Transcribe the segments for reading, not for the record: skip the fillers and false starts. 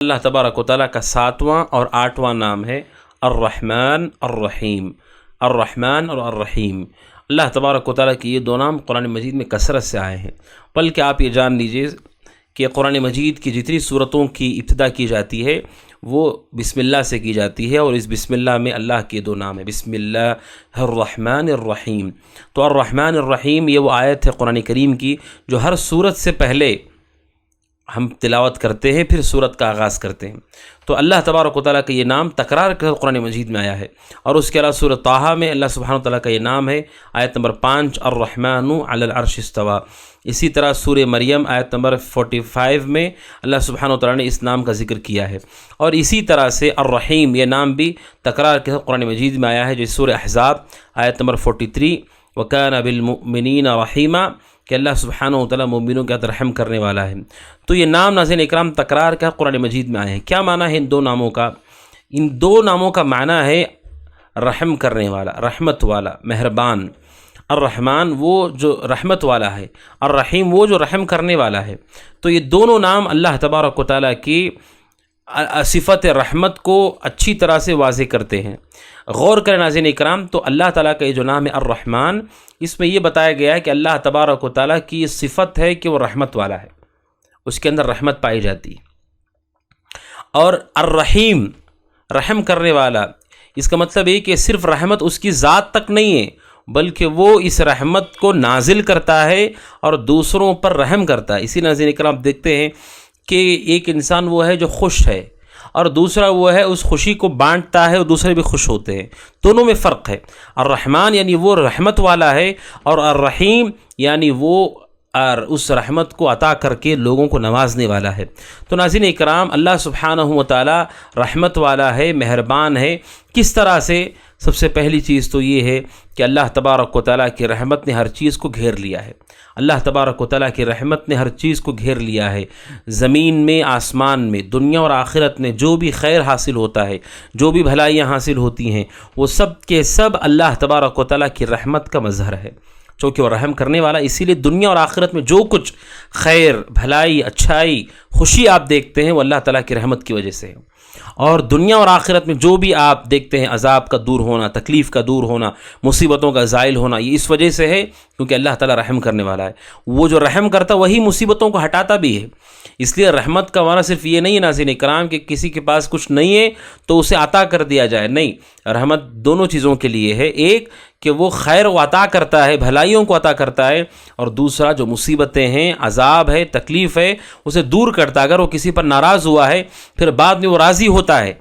اللہ تبارک و تعالیٰ کا 7واں اور 8واں نام ہے الرحمن الرحیم۔ الرحمن اور الرحیم، اللہ تبارک و تعالیٰ کے یہ دو نام قرآن مجید میں کثرت سے آئے ہیں، بلکہ آپ یہ جان لیجیے کہ قرآن مجید کی جتنی صورتوں کی ابتدا کی جاتی ہے وہ بسم اللہ سے کی جاتی ہے، اور اس بسم اللہ میں اللہ کے دو نام ہیں، بسم اللہ الرحمن الرحیم۔ تو الرحمن الرحیم یہ وہ آیت ہے قرآن کریم کی جو ہر صورت سے پہلے ہم تلاوت کرتے ہیں، پھر صورت کا آغاز کرتے ہیں۔ تو اللہ تبارک و تعالیٰ کا یہ نام تکرار کے ساتھ قرآن مجید میں آیا ہے، اور اس کے علاوہ سورۃ طٰہٰ میں اللہ سبحانہ و تعالیٰ کا یہ نام ہے، آیت نمبر 5 الرحمن علی العرش استویٰ۔ اسی طرح سورہ مریم آیت نمبر 45 میں اللہ سبحانہ و تعالیٰ نے اس نام کا ذکر کیا ہے، اور اسی طرح سے الرحیم یہ نام بھی تکرار کے ساتھ قرآن مجید میں آیا ہے، جیسے سورہ احزاب آیت نمبر 43 وَكَانَ بِالْمُؤْمِنِينَ رَحِيمًا، کہ اللہ سبحانہ و تعالیٰ مومنوں کے ساتھ رحم کرنے والا ہے۔ تو یہ نام ناظرین اکرام تکرار کا قرآن مجید میں آئے ہیں۔ کیا معنی ہے ان دو ناموں کا؟ ان دو ناموں کا معنی ہے رحم کرنے والا، رحمت والا، مہربان۔ الرحمن وہ جو رحمت والا ہے، الرحیم وہ جو رحم کرنے والا ہے۔ تو یہ دونوں نام اللہ تبارک و تعالیٰ کی صفت رحمت کو اچھی طرح سے واضح کرتے ہیں۔ غور کریں ناظرین اکرام، تو اللہ تعالیٰ کا یہ جو نام ہے الرحمن، اس میں یہ بتایا گیا ہے کہ اللہ تبارک و تعالیٰ کی یہ صفت ہے کہ وہ رحمت والا ہے، اس کے اندر رحمت پائی جاتی ہے۔ اور الرحیم رحم کرنے والا، اس کا مطلب یہ کہ صرف رحمت اس کی ذات تک نہیں ہے، بلکہ وہ اس رحمت کو نازل کرتا ہے اور دوسروں پر رحم کرتا ہے۔ اسی ناظرین اکرام دیکھتے ہیں کہ ایک انسان وہ ہے جو خوش ہے، اور دوسرا وہ ہے اس خوشی کو بانٹتا ہے اور دوسرے بھی خوش ہوتے ہیں، دونوں میں فرق ہے۔ الرحمن یعنی وہ رحمت والا ہے، اور الرحیم یعنی وہ اس رحمت کو عطا کر کے لوگوں کو نوازنے والا ہے۔ تو ناظرین اکرام، اللہ سبحانہ و تعالی رحمت والا ہے، مہربان ہے۔ کس طرح سے؟ سب سے پہلی چیز تو یہ ہے کہ اللہ تبارک و تعالیٰ کی رحمت نے ہر چیز کو گھیر لیا ہے۔ اللہ تبارک و تعالیٰ کی رحمت نے ہر چیز کو گھیر لیا ہے، زمین میں، آسمان میں، دنیا اور آخرت میں جو بھی خیر حاصل ہوتا ہے، جو بھی بھلائیاں حاصل ہوتی ہیں، وہ سب کے سب اللہ تبارک و تعالیٰ کی رحمت کا مظہر ہے، چونکہ وہ رحم کرنے والا۔ اسی لیے دنیا اور آخرت میں جو کچھ خیر، بھلائی، اچھائی، خوشی آپ دیکھتے ہیں وہ اللہ تعالیٰ کی رحمت کی وجہ سے ہے۔ اور دنیا اور آخرت میں جو بھی آپ دیکھتے ہیں عذاب کا دور ہونا، تکلیف کا دور ہونا، مصیبتوں کا زائل ہونا، یہ اس وجہ سے ہے کیونکہ اللہ تعالیٰ رحم کرنے والا ہے۔ وہ جو رحم کرتا وہی مصیبتوں کو ہٹاتا بھی ہے۔ اس لیے رحمت کا معنی صرف یہ نہیں ہے ناظرین اکرام کہ کسی کے پاس کچھ نہیں ہے تو اسے عطا کر دیا جائے، نہیں، رحمت دونوں چیزوں کے لیے ہے۔ ایک کہ وہ خیر و عطا کرتا ہے، بھلائیوں کو عطا کرتا ہے، اور دوسرا جو مصیبتیں ہیں، عذاب ہے، تکلیف ہے، اسے دور کرتا ہے۔ اگر وہ کسی پر ناراض ہوا ہے پھر بعد میں وہ راضی ہوتا ہے،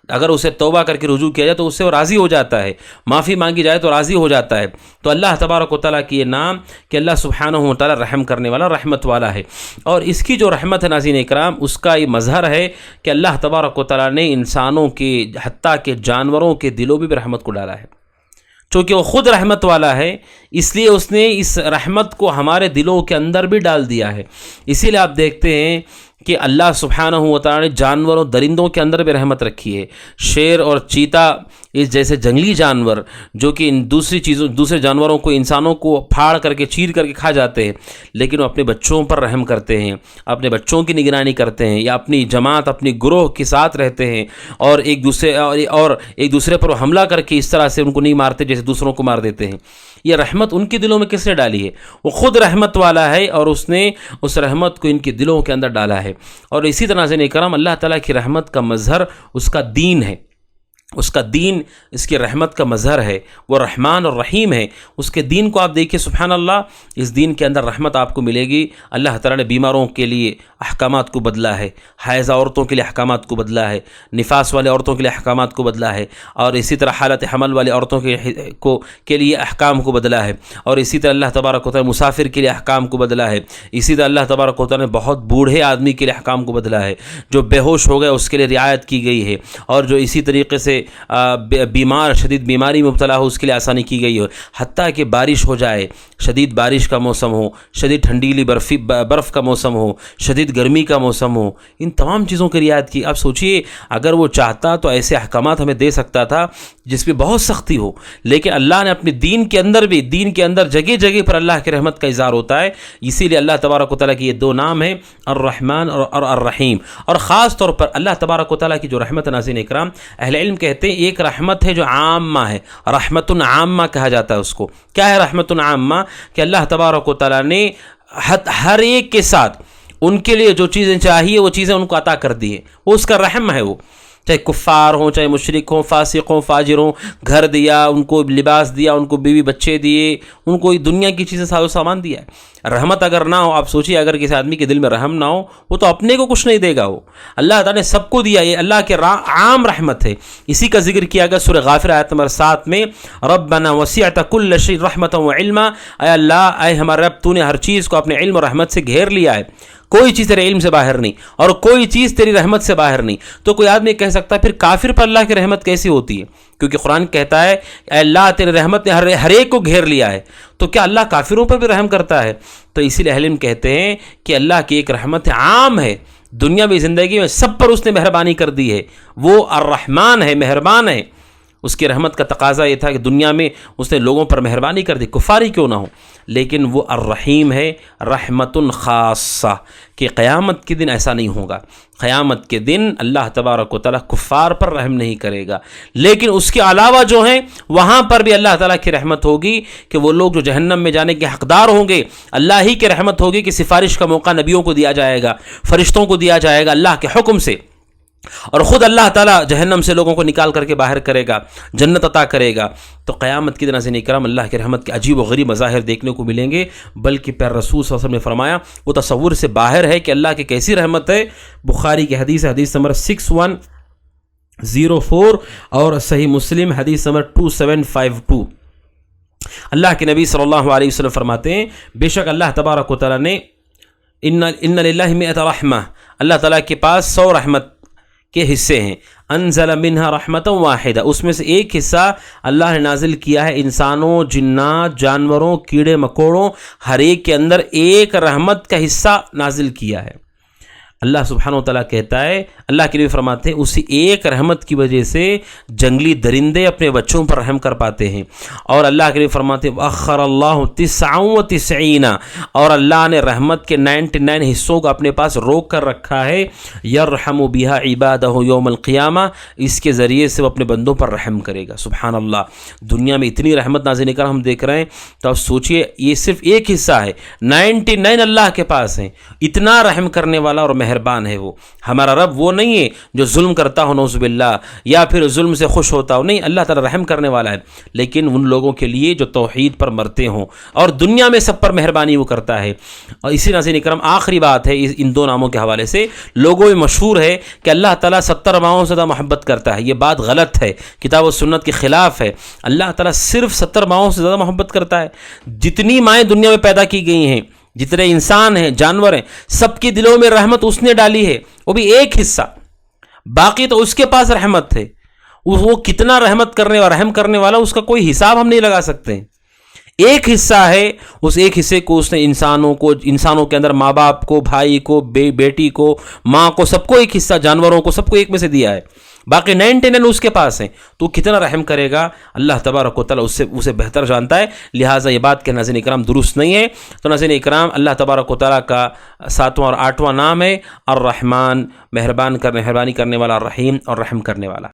اگر اسے توبہ کر کے رجوع کیا جائے تو اس سے وہ راضی ہو جاتا ہے، معافی مانگی جائے تو راضی ہو جاتا ہے۔ تو اللہ تبارک و تعالیٰ کی یہ نام کہ اللہ سبحانہ و تعالیٰ رحم کرنے والا، رحمت والا ہے، اور اس کی جو رحمت ہے ناظرین اکرام، اس کا یہ مظہر ہے کہ اللہ تبارک و تعالیٰ نے انسانوں کے، حتیٰ کہ جانوروں کے دلوں میں بھی رحمت کو ڈالا ہے۔ چونکہ وہ خود رحمت والا ہے، اس لیے اس نے اس رحمت کو ہمارے دلوں کے اندر بھی ڈال دیا ہے۔ اسی لیے آپ دیکھتے ہیں کہ اللہ سبحانہ و تعالیٰ نے جانوروں، درندوں کے اندر بھی رحمت رکھی ہے۔ شیر اور چیتا اس جیسے جنگلی جانور جو کہ ان دوسرے جانوروں کو، انسانوں کو پھاڑ کر کے، چیر کر کے کھا جاتے ہیں، لیکن وہ اپنے بچوں پر رحم کرتے ہیں، اپنے بچوں کی نگرانی کرتے ہیں، یا اپنی جماعت، اپنی گروہ کے ساتھ رہتے ہیں، اور ایک دوسرے پر حملہ کر کے اس طرح سے ان کو نہیں مارتے جیسے دوسروں کو مار دیتے ہیں۔ یہ رحمت ان کے دلوں میں کس نے ڈالی ہے؟ وہ خود رحمت والا ہے، اور اس نے اس رحمت کو ان کے دلوں کے اندر ڈالا ہے۔ اور اسی طرح سے کرام اللہ تعالیٰ کی رحمت کا مظہر اس کا دین ہے، اس کا دین اس کی رحمت کا مظہر ہے، وہ رحمان اور رحیم ہے۔ اس کے دین کو آپ دیکھیں، سبحان اللہ، اس دین کے اندر رحمت آپ کو ملے گی۔ اللہ تعالیٰ نے بیماروں کے لیے احکامات کو بدلا ہے، حائضہ عورتوں کے لیے احکامات کو بدلا ہے، نفاس والے عورتوں کے لیے احکامات کو بدلا ہے، اور اسی طرح حالت حمل والے عورتوں کے لیے احکام کو بدلا ہے، اور اسی طرح اللہ تبارک و تعالیٰ مسافر کے لیے احکام کو بدلا ہے۔ اسی طرح اللہ تبارک و تعالیٰ نے بہت بوڑھے آدمی کے لیے احکام کو بدلا ہے، جو بے ہوش ہو گئے اس کے لیے رعایت کی گئی ہے، اور جو اسی طریقے سے بیمار شدید بیماری میں مبتلا ہو اس کے لیے آسانی کی گئی ہو، حتیٰ کہ بارش ہو جائے، شدید بارش کا موسم ہو، شدید ٹھنڈیلی برف کا موسم ہو، شدید گرمی کا موسم ہو، ان تمام چیزوں کی رعایت کی۔ آپ سوچئے اگر وہ چاہتا تو ایسے احکامات ہمیں دے سکتا تھا جس پہ بہت سختی ہو، لیکن اللہ نے اپنے دین کے اندر بھی، دین کے اندر جگہ جگہ پر اللہ کی رحمت کا اظہار ہوتا ہے۔ اسی لیے اللہ تبارک و تعالیٰ کے یہ دو نام ہیں، الرحمن اور الرحیم۔ اور خاص طور پر اللہ تبارک و تعالیٰ کی جو رحمت، ناظرین اکرام، اہل علم کہتے ہیں ایک رحمت ہے جو عامہ ہے، رحمت عامہ کہا جاتا ہے اس کو۔ کیا ہے رحمت عامہ؟ کہ اللہ تبارک و تعالیٰ نے ہر ایک کے ساتھ ان کے لیے جو چیزیں چاہیے وہ چیزیں ان کو عطا کر دی ہیں، وہ اس کا رحم ہے، وہ چاہے کفار ہوں، چاہے مشرک ہوں، فاسق ہوں، فاجر ہوں، گھر دیا ان کو، لباس دیا ان کو، بیوی بچے دیے ان کو، دنیا کی چیزیں ساز و سامان دیا ہے۔ رحمت اگر نہ ہو، آپ سوچیے اگر کسی آدمی کے دل میں رحم نہ ہو وہ تو اپنے کو کچھ نہیں دے گا، وہ اللہ تعالیٰ نے سب کو دیا، یہ اللہ کے عام رحمت ہے۔ اسی کا ذکر کیا گیا سورہ غافر آیت نمبر 7 میں، ربنا وسعت کل شیء رحمۃ وعلما، اے اللہ، اے ہمارے رب، تو نے ہر چیز کو اپنے علم اور رحمت سے گھیر لیا ہے، کوئی چیز تیرے علم سے باہر نہیں اور کوئی چیز تیری رحمت سے باہر نہیں۔ تو کوئی آدمی کہہ سکتا ہے پھر کافر پر اللہ کی رحمت کیسی ہوتی ہے؟ کیونکہ قرآن کہتا ہے اے اللہ تیرے رحمت نے ہر ایک کو گھیر لیا ہے، تو کیا اللہ کافروں پر بھی رحم کرتا ہے؟ تو اسی لیے اہل علم کہتے ہیں کہ اللہ کی ایک رحمت عام ہے، دنیاوی زندگی میں سب پر اس نے مہربانی کر دی ہے، وہ الرحمن ہے، مہربان ہے۔ اس کی رحمت کا تقاضا یہ تھا کہ دنیا میں اس نے لوگوں پر مہربانی کر دی، کفاری کیوں نہ ہو، لیکن وہ الرحیم ہے، رحمت خاصہ، کہ قیامت کے دن ایسا نہیں ہوگا۔ قیامت کے دن اللہ تبارک و تعالیٰ کفار پر رحم نہیں کرے گا، لیکن اس کے علاوہ جو ہیں وہاں پر بھی اللہ تعالیٰ کی رحمت ہوگی، کہ وہ لوگ جو جہنم میں جانے کے حقدار ہوں گے اللہ ہی کی رحمت ہوگی کہ سفارش کا موقع نبیوں کو دیا جائے گا، فرشتوں کو دیا جائے گا اللہ کے حکم سے، اور خود اللہ تعالیٰ جہنم سے لوگوں کو نکال کر کے باہر کرے گا، جنت عطا کرے گا۔ تو قیامت کے دن ناظرین کرام اللہ کی رحمت کے عجیب و غریب مظاہر دیکھنے کو ملیں گے، بلکہ پیر رسول صلی اللہ علیہ وسلم نے فرمایا وہ تصور سے باہر ہے کہ اللہ کی کیسی رحمت ہے۔ بخاری کی حدیث ہے، حدیث نمبر 6104، اور صحیح مسلم حدیث نمبر 2752۔ اللہ کے نبی صلی اللہ علیہ وسلم فرماتے ہیں بے شک اللہ تبارک و تعالیٰ نے ان للہ مئۃ رحمہ، اللہ تعالیٰ کے پاس 100 رحمت کے حصے ہیں، انزل منها رحمت واحدہ، اس میں سے ایک حصہ اللہ نے نازل کیا ہے انسانوں، جنات، جانوروں، کیڑے مکوڑوں، ہر ایک کے اندر ایک رحمت کا حصہ نازل کیا ہے۔ اللہ سبحانہ و تعالیٰ کہتا ہے، اللہ کے نبی فرماتے ہیں اسی ایک رحمت کی وجہ سے جنگلی درندے اپنے بچوں پر رحم کر پاتے ہیں، اور اللہ کے نبی فرماتے ہیں اخر اللہ 99، اور اللہ نے رحمت کے 99 حصوں کو اپنے پاس روک کر رکھا ہے، یرحم بہا عبادہ یوم القیامہ، اس کے ذریعے سے وہ اپنے بندوں پر رحم کرے گا۔ سبحان اللہ، دنیا میں اتنی رحمت نازل کر ہم دیکھ رہے ہیں، تو آپ سوچئے یہ صرف ایک حصہ ہے، 99 اللہ کے پاس ہیں۔ اتنا رحم کرنے والا اور مہربان ہے وہ ہمارا رب، وہ نہیں ہے جو ظلم کرتا ہو نعوذ باللہ، یا پھر ظلم سے خوش ہوتا ہو، نہیں، اللہ تعالیٰ رحم کرنے والا ہے، لیکن ان لوگوں کے لیے جو توحید پر مرتے ہوں، اور دنیا میں سب پر مہربانی وہ کرتا ہے۔ اور اسی ناظرین کرام آخری بات ہے ان دو ناموں کے حوالے سے، لوگوں میں مشہور ہے کہ اللہ تعالیٰ 70 ماؤں سے زیادہ محبت کرتا ہے، یہ بات غلط ہے، کتاب و سنت کے خلاف ہے۔ اللہ تعالیٰ صرف 70 ماؤں سے زیادہ محبت کرتا ہے۔ جتنی مائیں دنیا میں پیدا کی گئی ہیں، جتنے انسان ہیں، جانور ہیں، سب کے دلوں میں رحمت اس نے ڈالی ہے، وہ بھی ایک حصہ، باقی تو اس کے پاس رحمت ہے۔ وہ کتنا رحمت کرنے والا، رحم کرنے والا، اس کا کوئی حساب ہم نہیں لگا سکتے۔ ایک حصہ ہے، اس ایک حصے کو اس نے انسانوں کے اندر ماں باپ کو، بھائی کو، بیٹی کو، ماں کو، سب کو ایک حصہ، جانوروں کو، سب کو ایک میں سے دیا ہے، باقی 99 اس کے پاس ہیں، تو کتنا رحم کرے گا اللہ تبارک و تعالیٰ اسے بہتر جانتا ہے۔ لہٰذا یہ بات کہ ناظرین اکرام درست نہیں ہے۔ تو ناظرین اکرام، اللہ تبارک و تعالیٰ کا 7واں اور 8واں نام ہے الرحمن، مہربانی کرنے والا، الرحیم، اور رحم کرنے والا۔